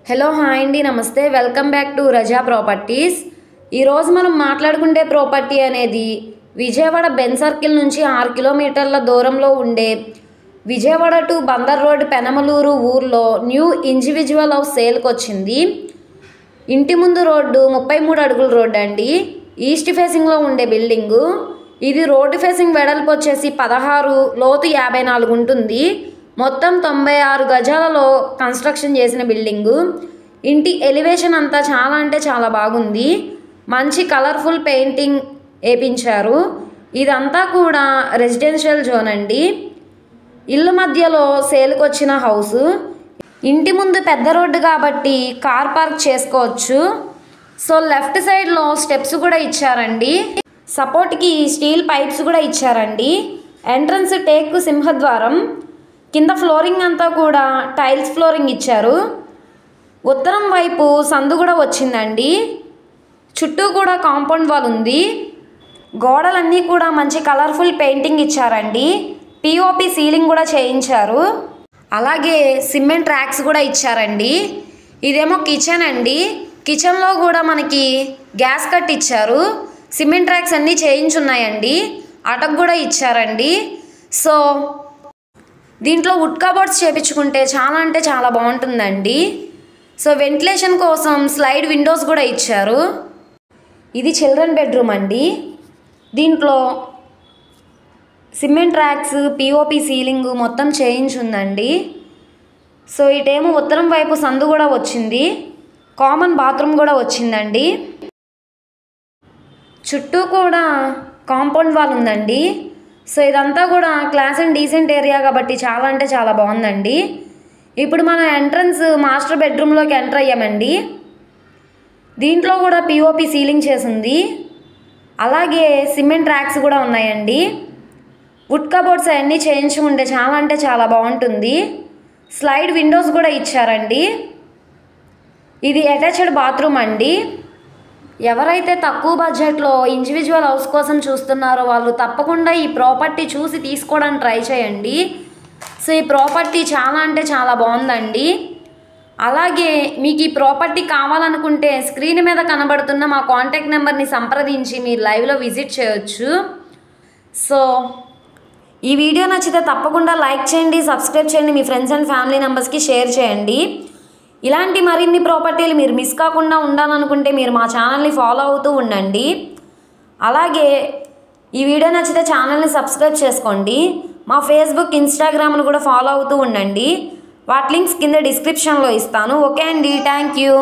Hello hi అండి, నమస్తే. Welcome back to Raza properties. ఈరోజు మనం మాట్లాడుకునే ప్రాపర్టీ అనేది విజయవాడ బెన్ సర్కిల్ నుంచి 6 కిలోమీటర్ల దూరంలో ఉండే విజయవాడ టు బందర్ రోడ్ పెనమలూరు ఊర్లో న్యూ ఇండివిజువల్ హౌస్ సేల్కి వచ్చింది. ఇంటి ముందు రోడ్డు 33 అడుగుల రోడ్డు అండి. ఈస్ట్ ఫేసింగ్లో ఉండే బిల్డింగు. ఇది రోడ్డు ఫేసింగ్ వెడల్పు వచ్చేసి 16, లోతు 54 ఉంటుంది. మొత్తం 96 గజాలలో కన్స్ట్రక్షన్ చేసిన బిల్డింగు. ఇంటి ఎలివేషన్ అంతా చాలా అంటే చాలా బాగుంది. మంచి కలర్ఫుల్ పెయింటింగ్ వేయించారు. ఇదంతా కూడా రెసిడెన్షియల్ జోన్ అండి. ఇల్లు మధ్యలో సేల్కి వచ్చిన హౌస్. ఇంటి ముందు పెద్ద రోడ్డు కాబట్టి కార్ పార్క్ చేసుకోవచ్చు. సో లెఫ్ట్ సైడ్లో స్టెప్స్ కూడా ఇచ్చారండి. సపోర్ట్కి స్టీల్ పైప్స్ కూడా ఇచ్చారండి. ఎంట్రన్స్ టేక్ సింహద్వారం. కింద ఫ్లోరింగ్ అంతా కూడా టైల్స్ ఫ్లోరింగ్ ఇచ్చారు. ఉత్తరం వైపు సందు కూడా వచ్చిందండి. చుట్టూ కూడా కాంపౌండ్ వాల్ ఉంది. గోడలన్నీ కూడా మంచి కలర్ఫుల్ పెయింటింగ్ ఇచ్చారండి. పిఓపి సీలింగ్ కూడా చేయించారు. అలాగే సిమెంట్ ర్యాక్స్ కూడా ఇచ్చారండి. ఇదేమో కిచెన్ అండి. కిచెన్లో కూడా మనకి గ్యాస్ కట్ ఇచ్చారు. సిమెంట్ ర్యాక్స్ అన్నీ చేయించున్నాయండి. అటక్ కూడా ఇచ్చారండి. సో దీంట్లో వుడ్ కబోర్డ్స్ చేయించుకుంటే చాలా అంటే చాలా బాగుంటుందండి. సో వెంటిలేషన్ కోసం స్లైడ్ విండోస్ కూడా ఇచ్చారు. ఇది చిల్డ్రన్ బెడ్రూమ్ అండి. దీంట్లో సిమెంట్ ర్యాక్స్, పిఓపి సీలింగ్ మొత్తం చేయించుందండి. సో ఇటేమో ఉత్తరం వైపు సందు కూడా వచ్చింది. కామన్ బాత్రూమ్ కూడా వచ్చిందండి. చుట్టూ కూడా కాంపౌండ్ వాల్ ఉందండి. సో ఇదంతా కూడా క్లాస్ అండ్ డీసెంట్ ఏరియా కాబట్టి చాలా అంటే చాలా బాగుందండి. ఇప్పుడు మన ఎంట్రన్స్ మాస్టర్ బెడ్రూమ్లోకి ఎంటర్ అయ్యామండి. దీంట్లో కూడా పిఓపి సీలింగ్ చేసింది. అలాగే సిమెంట్ ర్యాక్స్ కూడా ఉన్నాయండి. వుడ్ కబోర్డ్స్ అవన్నీ చేయించుకుంటే చాలా అంటే చాలా బాగుంటుంది. స్లైడ్ విండోస్ కూడా ఇచ్చారండి. ఇది అటాచ్డ్ బాత్రూమ్ అండి. ఎవరైతే తక్కువ బడ్జెట్లో ఇండివిజువల్ హౌస్ కోసం చూస్తున్నారో వాళ్ళు తప్పకుండా ఈ ప్రాపర్టీ చూసి తీసుకోవడానికి ట్రై చేయండి. సో ఈ ప్రాపర్టీ చాలా అంటే చాలా బాగుందండి. అలాగే మీకు ఈ ప్రాపర్టీ కావాలనుకుంటే స్క్రీన్ మీద కనబడుతున్న మా కాంటాక్ట్ నెంబర్ని సంప్రదించి మీరు లైవ్లో విజిట్ చేయొచ్చు. సో ఈ వీడియో నచ్చితే తప్పకుండా లైక్ చేయండి, సబ్స్క్రైబ్ చేయండి, మీ ఫ్రెండ్స్ అండ్ ఫ్యామిలీ మెంబర్స్కి షేర్ చేయండి. ఇలాంటి మరిన్ని ప్రాపర్టీలు మీరు మిస్ కాకుండా ఉండాలనుకుంటే మీరు మా ఛానల్ని ఫాలో అవుతూ ఉండండి. అలాగే ఈ వీడియో నచ్చితే ఛానల్ని సబ్స్క్రైబ్ చేసుకోండి. మా ఫేస్బుక్, ఇన్స్టాగ్రామ్ను కూడా ఫాలో అవుతూ ఉండండి. వాటి లింక్స్ కింద డిస్క్రిప్షన్లో ఇస్తాను. ఓకే అండి, థ్యాంక్ యూ.